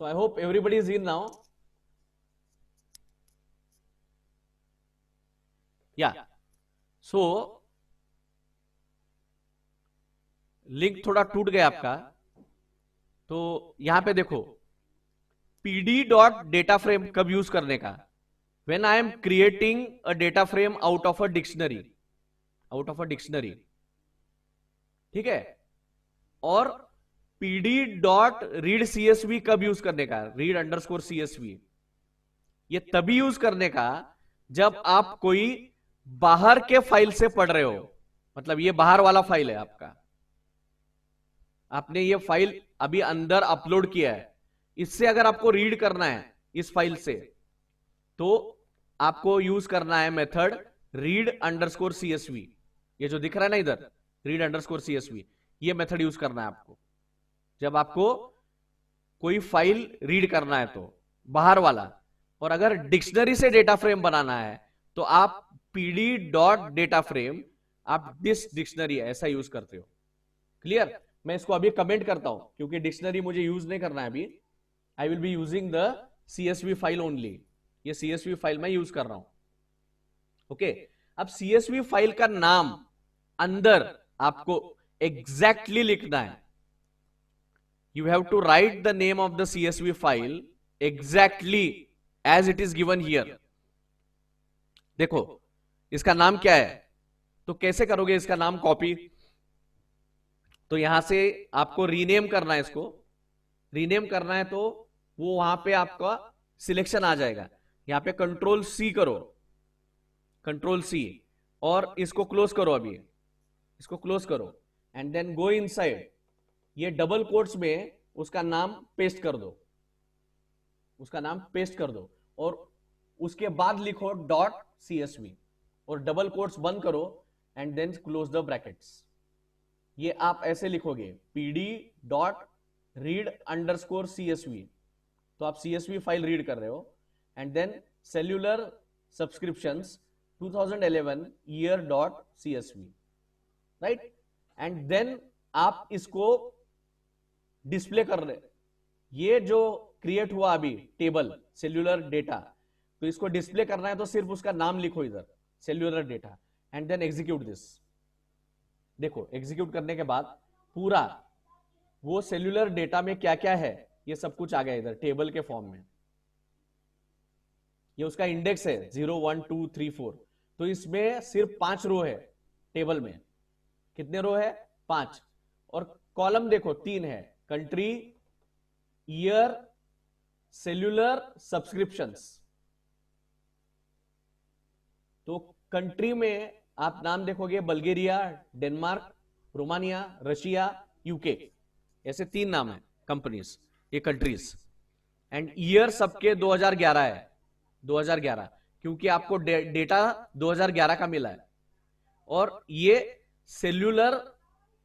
So I hope everybody is in now. Yeah. So link थोड़ा टूट गया आपका, तो यहां पे देखो pd डॉट डेटा फ्रेम कब यूज करने का, when I am creating a data frame out of a dictionary, ठीक है। और pd डॉट रीड csv कब यूज करने का, रीड अंडरस्कोर csv, ये तभी यूज करने का जब आप कोई बाहर के फाइल से पढ़ रहे हो, मतलब ये बाहर वाला फाइल है आपका, आपने ये फाइल अभी अंदर अपलोड किया है, इससे अगर आपको रीड करना है इस फाइल से, तो आपको यूज करना है मेथड रीड अंडरस्कोर csv, ये जो दिख रहा है ना इधर रीड अंडरस्कोर csv, ये मेथड यूज करना है आपको जब आपको कोई फाइल रीड करना है, तो बाहर वाला। और अगर डिक्शनरी से डेटा फ्रेम बनाना है तो आप pd डॉट डेटा फ्रेम, आप दिस डिक्शनरी ऐसा यूज करते हो। क्लियर? मैं इसको अभी कमेंट करता हूं क्योंकि डिक्शनरी मुझे यूज नहीं करना है अभी, आई will be using the csv file only, ये csv फाइल मैं यूज कर रहा हूं। ओके, अब csv फाइल का नाम अंदर आपको एग्जैक्टली लिखना है, you have to write the name of the csv file exactly as it is given here। देखो इसका नाम क्या है, तो कैसे करोगे इसका नाम कॉपी, तो यहां से आपको रीनेम करना है, इसको रीनेम करना है तो वो वहां पे आपका सिलेक्शन आ जाएगा, यहां पे कंट्रोल सी करो, कंट्रोल सी, और इसको क्लोज करो, अभी इसको क्लोज करो एंड देन गो इनसाइड, ये डबल कोट्स में उसका नाम पेस्ट कर दो, उसका नाम पेस्ट कर दो, और उसके बाद लिखो डॉट csv और डबल कोट्स बंद करो and then close the brackets. ये आप ऐसे लिखोगे pd dot read underscore csv, तो आप csv फाइल रीड कर रहे हो, and then cellular subscriptions 2011 year dot csv, right, and then आप इसको डिस्प्ले कर रहे, ये जो क्रिएट हुआ अभी टेबल सेल्यूलर डेटा, तो इसको डिस्प्ले करना है तो सिर्फ उसका नाम लिखो इधर cellular data and then execute this. देखो एग्जीक्यूट करने के बाद पूरा वो सेल्यूलर डेटा में क्या क्या है ये सब कुछ आ गया इधर टेबल के फॉर्म में, ये उसका इंडेक्स है 0 1 2 3 4, तो इसमें सिर्फ 5 रो है टेबल में, कितने रो है 5, और कॉलम देखो 3 है, कंट्री, ईयर, सेल्यूलर, सब्सक्रिप्शंस। तो कंट्री में आप नाम देखोगे Bulgaria, Denmark, Romania, Russia, UK, ऐसे 3 नाम है कंपनीज, ये कंट्रीज, एंड ईयर सबके 2011 है, 2011 क्योंकि आपको डेटा 2011 का मिला है, और ये सेल्यूलर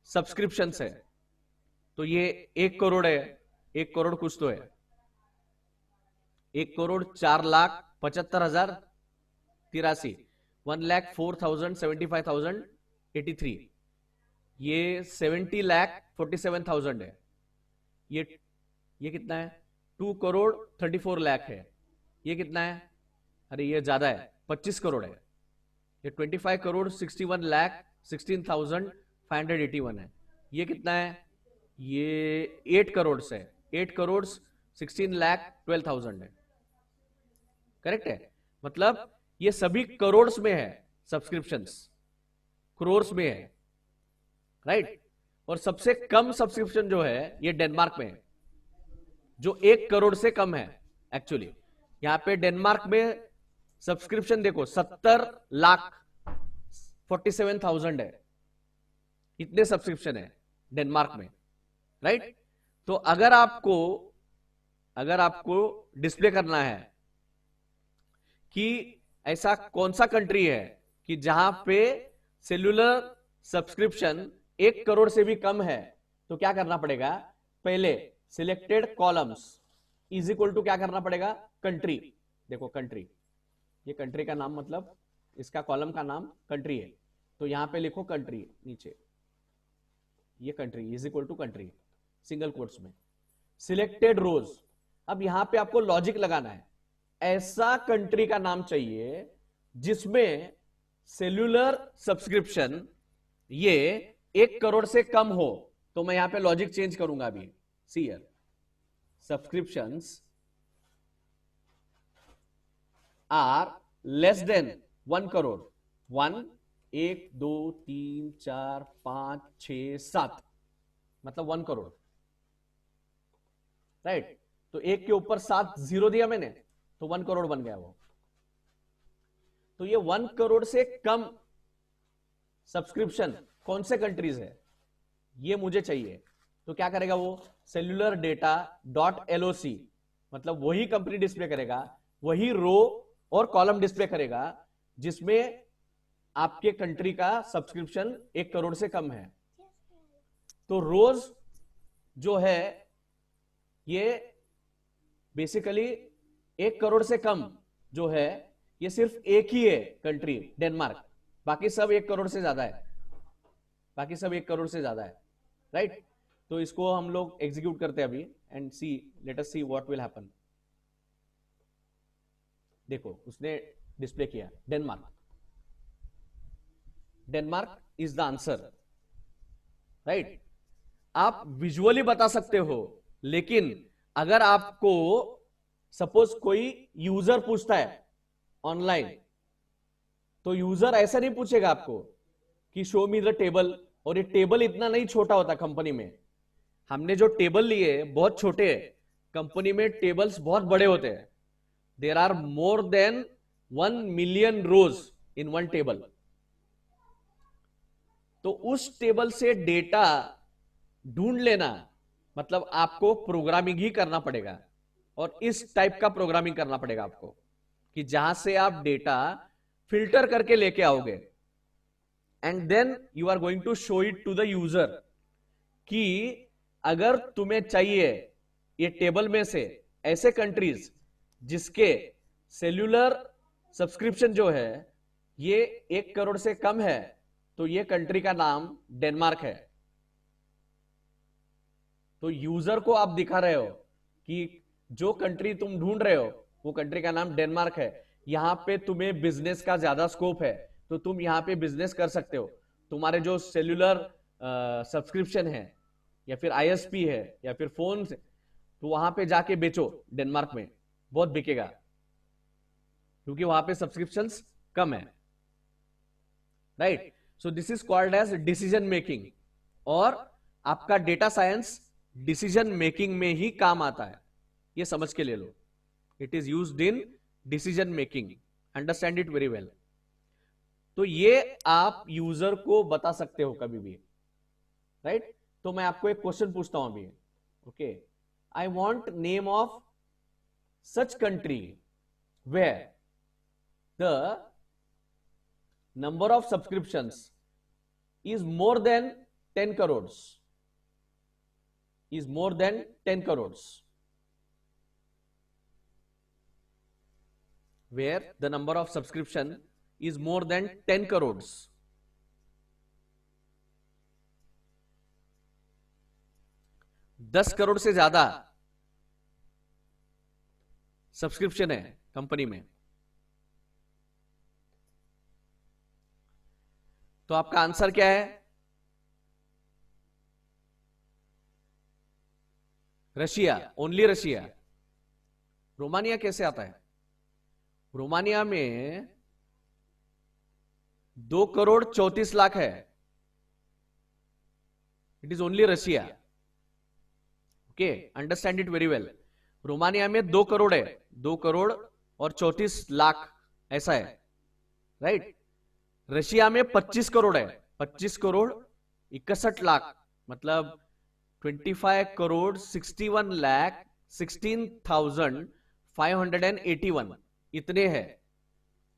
सब्सक्रिप्शंस है, तो ये 1 करोड़ है, 1 करोड़ कुछ तो है, 1,04,75,083, 1,04,75,083, ये 70,47,000 है, ये कितना है 2,34,00,000 है, ये कितना है, अरे ये ज्यादा है 25 करोड़ है, ये 25,61,16,581 है, ये कितना है, ये 8 करोड़ से 8,16,12,000 है, करेक्ट है, मतलब ये सभी करोड़ में है, सब्सक्रिप्शंस करोड़ में है, राइट। और सबसे कम सब्सक्रिप्शन जो है ये डेनमार्क में है, जो 1 करोड़ से कम है। एक्चुअली यहां पे डेनमार्क में सब्सक्रिप्शन देखो 70,47,000 है, इतने सब्सक्रिप्शन है डेनमार्क में, राइट। तो अगर आपको डिस्प्ले करना है कि ऐसा कौन सा कंट्री है कि जहां पे सेल्यूलर सब्सक्रिप्शन 1 करोड़ से भी कम है, तो क्या करना पड़ेगा, पहले selected columns is equal to क्या करना पड़ेगा, कंट्री, देखो कंट्री, ये कंट्री का नाम, मतलब इसका कॉलम का नाम कंट्री है, तो यहां पे लिखो कंट्री नीचे, ये country is equal to country single quotes में। सिलेक्टेड रोज, अब यहां पे आपको लॉजिक लगाना है, ऐसा कंट्री का नाम चाहिए जिसमें सेल्यूलर सब्सक्रिप्शन ये 1 करोड़ से कम हो। तो मैं यहां पे लॉजिक चेंज करूंगा अभी, see here, subscriptions are less than 1 crore, 1 1 2 3 4 5 6 7, मतलब 1 करोड़, राइट। तो 1 के ऊपर 7 जीरो दिया मैंने, तो 1 करोड़ बन गया वो। तो ये 1 करोड़ से कम सब्सक्रिप्शन कौन से कंट्रीज है ये मुझे चाहिए। तो क्या करेगा वो, सेल्यूलर डेटा डॉट एलओसी, मतलब वही कंपनी डिस्प्ले करेगा, वही रो और कॉलम डिस्प्ले करेगा जिसमें आपके कंट्री का सब्सक्रिप्शन 1 करोड़ से कम है। तो रोज जो है ये बेसिकली 1 करोड़ से कम जो है, ये सिर्फ एक ही है कंट्री, डेनमार्क, बाकी सब 1 करोड़ से ज्यादा है, बाकी सब 1 करोड़ से ज्यादा है, राइट। तो इसको हम लोग एग्जीक्यूट करते हैं अभी and see, let us see what will happen. देखो उसने डिस्प्ले किया Denmark, Denmark is the answer, right. आप विजुअली बता सकते हो, लेकिन अगर आपको सपोज कोई यूजर पूछता है ऑनलाइन, तो यूजर ऐसा नहीं पूछेगा आपको कि शो मी द टेबल, और ये टेबल इतना नहीं छोटा होता कंपनी में। हमने जो टेबल लिए बहुत छोटे हैं, कंपनी में टेबल्स बहुत बड़े होते हैं। There are more than 1 million rows in 1 table. तो उस टेबल से डेटा ढूंढ लेना मतलब आपको प्रोग्रामिंग ही करना पड़ेगा, और इस टाइप का प्रोग्रामिंग करना पड़ेगा आपको कि जहां से आप डेटा फिल्टर करके लेके आओगे and then you are going to show it to the user कि अगर तुम्हें चाहिए ये टेबल में से ऐसे कंट्रीज जिसके सेल्यूलर सब्सक्रिप्शन जो है ये 1 करोड़ से कम है, तो ये कंट्री का नाम डेनमार्क है। तो यूजर को आप दिखा रहे हो कि जो कंट्री तुम ढूंढ रहे हो वो कंट्री का नाम डेनमार्क है, यहां पे तुम्हें बिजनेस का ज्यादा स्कोप है, तो तुम यहां पे बिजनेस कर सकते हो। तुम्हारे जो सेल्यूलर सब्सक्रिप्शन है या फिर आईएसपी है या फिर फोन, तो वहां पे जाके बेचो, डेनमार्क में बहुत बिकेगा क्योंकि वहां पे सब्सक्रिप्शंस कम है, right. So this is called as decision making, और आपका डेटा साइंस डिसीजन मेकिंग में ही काम आता है, ये समझ के ले लो। It is used in decision making, understand it very well. तो ये आप यूजर को बता सकते हो कभी भी, राइट। तो मैं आपको एक क्वेश्चन पूछता हूं अभी, okay, I want name of such country where the number of subscriptions is more than 10 crores, is more than 10 crores, where the number of subscription is more than 10 crores. दस करोड़ से ज्यादा सब्सक्रिप्शन है company में, तो आपका answer क्या है? Russia, only Russia. Romania कैसे आता है? रोमानिया में 2 करोड़ 34 लाख है। It is only Russia, okay, understand it very well. Romania में 2 करोड़ है, 2 करोड़ और 34 लाख ऐसा है, राइट। रशिया में 25 करोड़ है, 25 करोड़ 61 लाख, मतलब 25 करोड़ 61 लाख 16,581 इतने हैं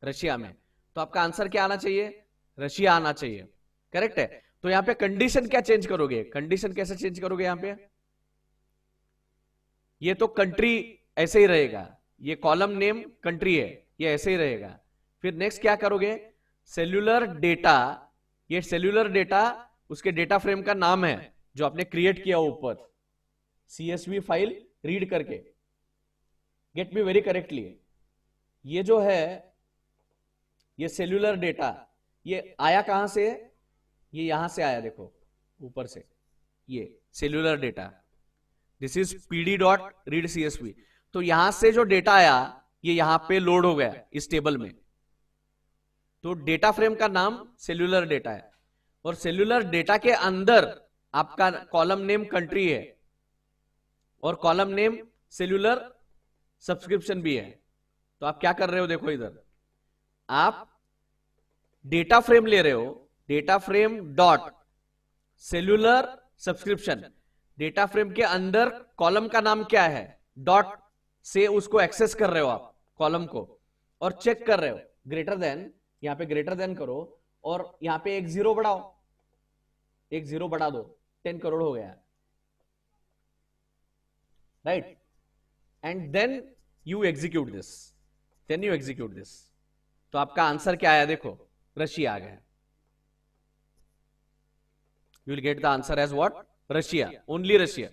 रशिया में। तो आपका आंसर क्या आना चाहिए? रशिया आना चाहिए, करेक्ट है। तो यहां पे कंडीशन क्या चेंज करोगे? कंडीशन कैसे चेंज करोगे? यहां पे ये तो कंट्री ऐसे ही रहेगा, ये कॉलम नेम कंट्री है, ये ऐसे ही रहेगा। फिर नेक्स्ट क्या करोगे, सेल्यूलर डेटा, ये सेल्यूलर डेटा उसके डेटा फ्रेम का नाम है जो आपने क्रिएट किया ऊपर, CSV फाइल रीड करके। गेट मी वेरी करेक्टली, ये जो है ये सेल्यूलर डेटा, ये आया कहां से, ये यहां से आया, देखो ऊपर से, ये cellular data, this is pd.read_csv। तो यहां से जो डेटा आया ये यहां पे लोड हो गया इस टेबल में। तो डेटा फ्रेम का नाम सेल्यूलर डेटा है, और सेल्यूलर डेटा के अंदर आपका कॉलम नेम कंट्री है और कॉलम नेम सेल्यूलर सब्सक्रिप्शन भी है। तो आप क्या कर रहे हो, देखो इधर आप डेटा फ्रेम ले रहे हो, data frame dot cellular subscription, data frame के अंदर कॉलम का नाम क्या है, डॉट से उसको एक्सेस कर रहे हो आप कॉलम को, और चेक कर रहे हो ग्रेटर देन, यहां पे ग्रेटर देन करो और यहां पे एक जीरो बढ़ाओ, एक जीरो बढ़ा दो, 10 करोड़ हो गया, right, and then you execute this, then you execute this. तो आपका आंसर क्या आया, देखो रशिया आ गया। You will get the answer as what? Russia, only Russia,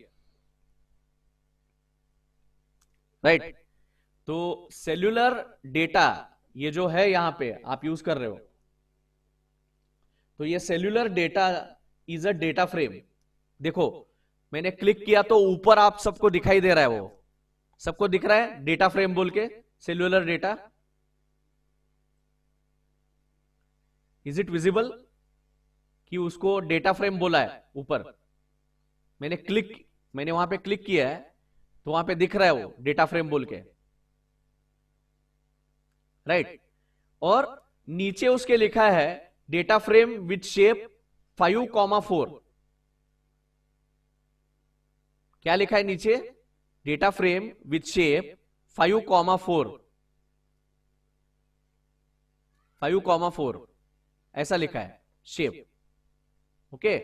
right? तो सेल्यूलर डेटा ये जो है यहां पे आप यूज कर रहे हो, तो ये cellular data is a data frame. देखो मैंने क्लिक किया तो ऊपर आप सबको दिखाई दे रहा है, वो सबको दिख रहा है डेटा फ्रेम बोल के, cellular data, is it visible कि उसको डेटा फ्रेम बोला है ऊपर, मैंने वहां पे क्लिक किया है तो वहां पे दिख रहा है वो डेटा फ्रेम बोल के, राइट। और नीचे उसके लिखा है डेटा फ्रेम विथ शेप 5,4, क्या लिखा है नीचे, डेटा फ्रेम विथ शेप 5,4, 5,4 ऐसा लिखा है शेप, ओके।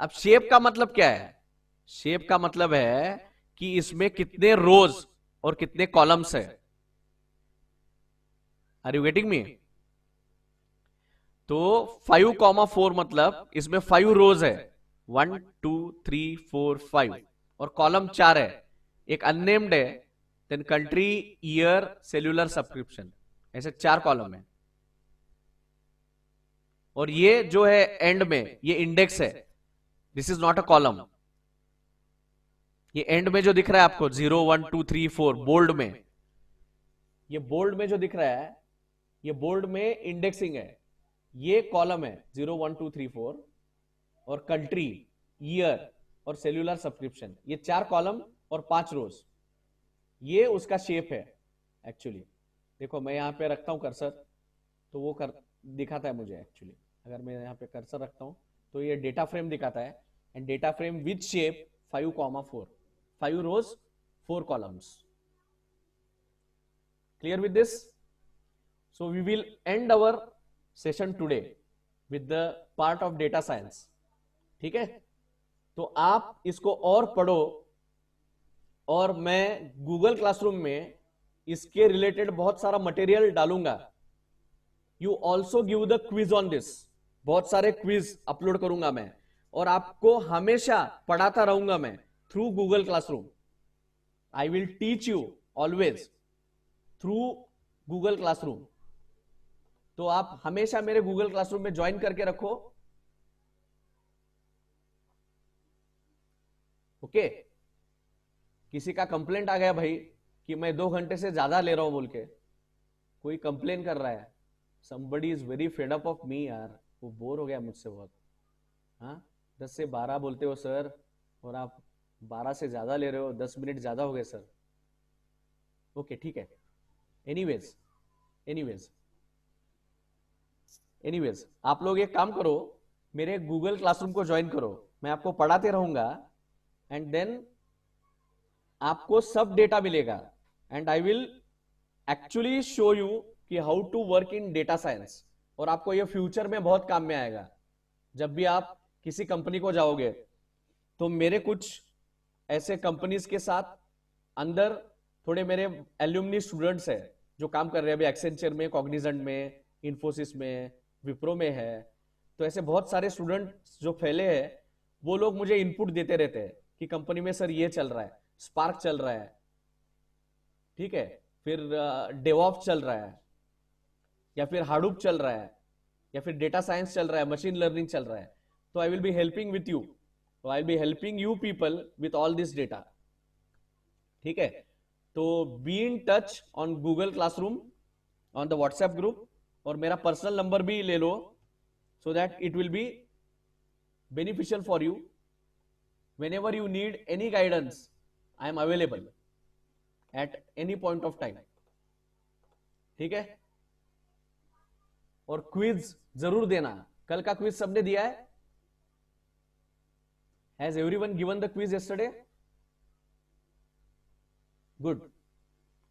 अब शेप का मतलब क्या है, शेप का मतलब है कि इसमें कितने रोज और कितने कॉलम्स है, आर यू गेटिंग मी। तो 5,4 मतलब इसमें 5 रोज है, 1 2 3 4 5, और कॉलम 4 है, एक अननेम्ड है, then country, year, cellular subscription, ऐसे 4 कॉलम है। और ये जो है एंड में ये इंडेक्स है, this is not a column, ये एंड में जो दिख रहा है आपको 0 1 2 3 4 बोल्ड में, ये बोल्ड में जो दिख रहा है ये बोल्ड में इंडेक्सिंग है, ये कॉलम है 0 1 2 3 4, और कंट्री, ईयर और सेल्यूलर सब्सक्रिप्शन, ये 4 कॉलम और 5 रोज, ये उसका शेप है एक्चुअली। देखो मैं यहां पे रखता हूं कर्सर तो वो दिखाता है मुझे एक्चुअली, अगर मैं यहां पे कर्सर रखता हूं तो ये डेटा फ्रेम दिखाता है, and data frame with shape 5,4, 5 rows 4 columns, clear with this? So we will end our session today with the part of data science, ठीक है। तो आप इसको और पढ़ो, और मैं गूगल क्लासरूम में इसके रिलेटेड बहुत सारा मटेरियल डालूंगा। You also give the quiz on this, बहुत सारे क्विज अपलोड करूंगा मैं, और आपको हमेशा पढ़ाता रहूंगा मैं through Google classroom. I will teach you always through Google classroom. तो आप हमेशा मेरे गूगल क्लासरूम में ज्वाइन करके रखो, ओके। किसी का कंप्लेंट आ गया भाई कि मैं 2 घंटे से ज्यादा ले रहा हूं बोल के, कोई कंप्लेन कर रहा है, somebody is very fed up of me यार, वो बोर हो गया मुझसे बहुत, हाँ 10 से 12 बोलते हो सर, और आप 12 से ज्यादा ले रहे हो, 10 मिनट ज्यादा हो गए सर, ओके ठीक है। एनीवेज आप लोग एक काम करो, मेरे गूगल क्लासरूम को ज्वाइन करो, मैं आपको पढ़ाते रहूंगा, एंड देन आपको सब डेटा मिलेगा, and I will actually show you कि how to work in data science, और आपको ये फ्यूचर में बहुत काम में आएगा। जब भी आप किसी कंपनी को जाओगे तो मेरे कुछ ऐसे कंपनीज के साथ अंदर थोड़े मेरे एल्यूमनी स्टूडेंट्स हैं, जो काम कर रहे हैं अभी एक्सेंचर में, कॉग्निजेंट में, इन्फोसिस में, विप्रो में है, तो ऐसे बहुत सारे स्टूडेंट जो फैले हैं वो लोग मुझे इनपुट देते रहते हैं कि कंपनी में सर ये चल रहा है, स्पार्क चल रहा है, ठीक है, फिर डेवॉप्स चल रहा है, या फिर हाडूप चल रहा है, या फिर डेटा साइंस चल रहा है, मशीन लर्निंग चल रहा है, तो I will be helping with you, तो I will be helping you people with all this data, ठीक है। तो be in touch on Google classroom, on the WhatsApp group, और मेरा पर्सनल नंबर भी ले लो, so that it will be beneficial for you. Whenever you need any guidance, I am available at any point of time, ठीक है। और quiz जरूर देना, कल का क्विज सबने दिया है? Has everyone given the quiz yesterday? Good,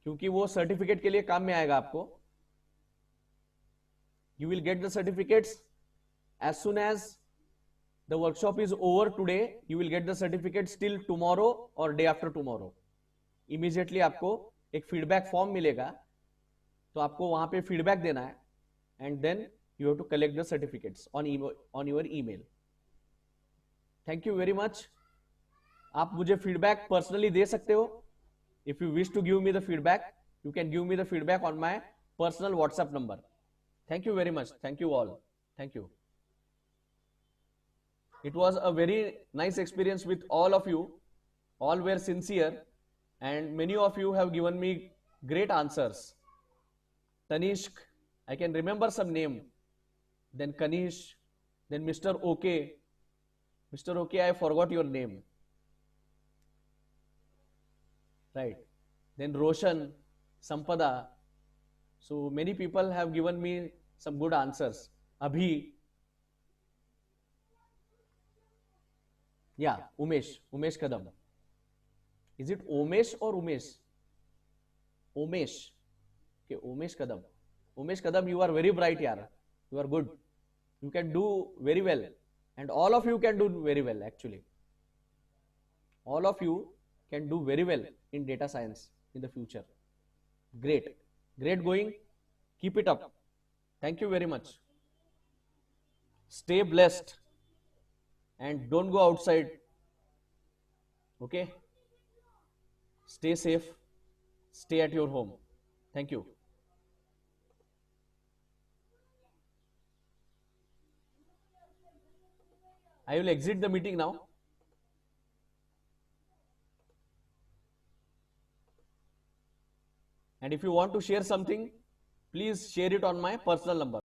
क्योंकि वो सर्टिफिकेट के लिए काम में आएगा आपको। You will get the certificates as soon as the workshop is over today. You will get the certificates till tomorrow or day after tomorrow. Immediately आपको एक फीडबैक फॉर्म मिलेगा, तो आपको वहां पे फीडबैक देना है, and then you have to collect the certificates on your email. Thank you very much. आप मुझे फीडबैक पर्सनली दे सकते हो। If you wish to give me the feedback, you can give me the feedback on my personal WhatsApp number. Thank you very much. Thank you all. Thank you. It was a very nice experience with all of you. All were sincere and many of you have given me great answers. Tanishq, I can remember some name. Then Kanish, then Mr. OK. Mr. OK, I forgot your name. Right. Then Roshan, Sampada. So many people have given me some good answers. Abhi, yeah, Umesh Kadam. Is it Umesh or Umesh? Umesh. Okay, Umesh Kadam. Umesh Kadam, you are very bright, yaar. You are good. You can do very well, and all of you can do very well actually. All of you can do very well in data science in the future. Great, great going. Keep it up. Thank you very much. Stay blessed and don't go outside. Okay? Stay safe. Stay at your home. Thank you. I will exit the meeting now. And if you want to share something, please share it on my personal number.